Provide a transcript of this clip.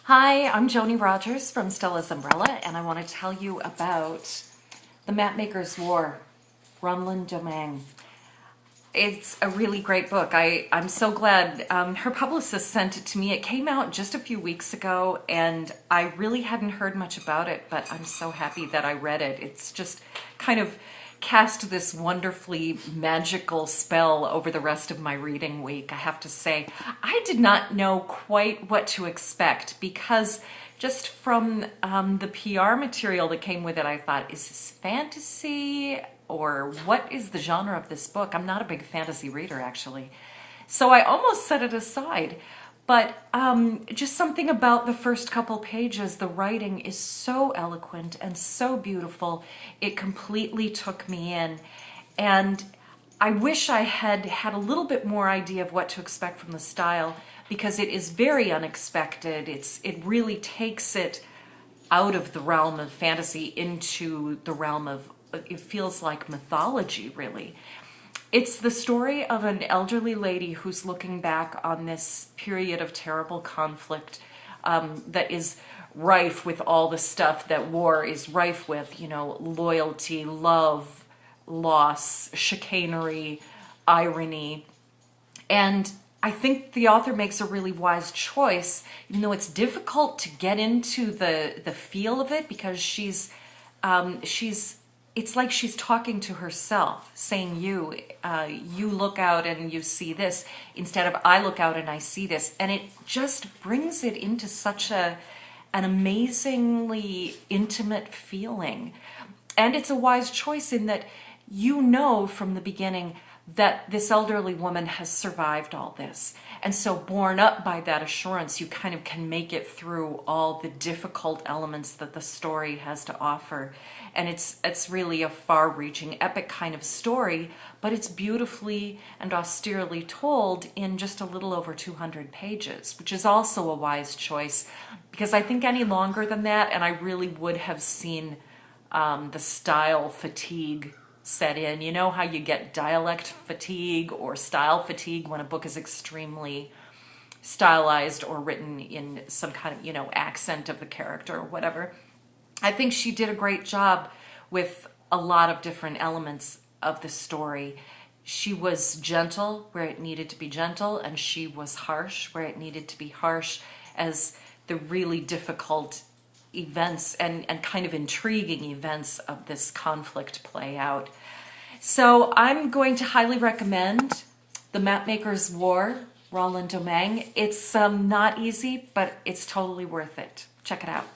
Hi, I'm Joni Rogers from Stella's Umbrella, and I want to tell you about The Mapmaker's War, Ronlyn Domingue. It's a really great book. I'm so glad her publicist sent it to me. It came out just a few weeks ago, and I really hadn't heard much about it, but I'm so happy that I read it. It's just kind of cast this wonderfully magical spell over the rest of my reading week. I have to say, I did not know quite what to expect because just from the PR material that came with it, I thought, is this fantasy or what is the genre of this book? I'm not a big fantasy reader, actually. So I almost set it aside. But just something about the first couple pages, the writing is so eloquent and so beautiful. It completely took me in. And I wish I had had a little bit more idea of what to expect from the style, because it is very unexpected. It really takes it out of the realm of fantasy into the realm of, it feels like mythology, really. It's the story of an elderly lady who's looking back on this period of terrible conflict that is rife with all the stuff that war is rife with, you know, loyalty, love, loss, chicanery, irony. And I think the author makes a really wise choice, even though it's difficult to get into the feel of it, because it's like she's talking to herself, saying you look out and you see this, instead of I look out and I see this. And it just brings it into such an amazingly intimate feeling. And it's a wise choice in that you know from the beginning that this elderly woman has survived all this. And so borne up by that assurance, you kind of can make it through all the difficult elements that the story has to offer. And it's really a far-reaching, epic kind of story, but it's beautifully and austerely told in just a little over 200 pages, which is also a wise choice, because I think any longer than that, and I really would have seen the style fatigue set in. You know how you get dialect fatigue or style fatigue when a book is extremely stylized or written in some kind of, you know, accent of the character or whatever. I think she did a great job with a lot of different elements of the story. She was gentle where it needed to be gentle, and she was harsh where it needed to be harsh, as the really difficult events and kind of intriguing events of this conflict play out. So I'm going to highly recommend The Mapmaker's War, Ronlyn Domingue. It's not easy, but it's totally worth it. Check it out.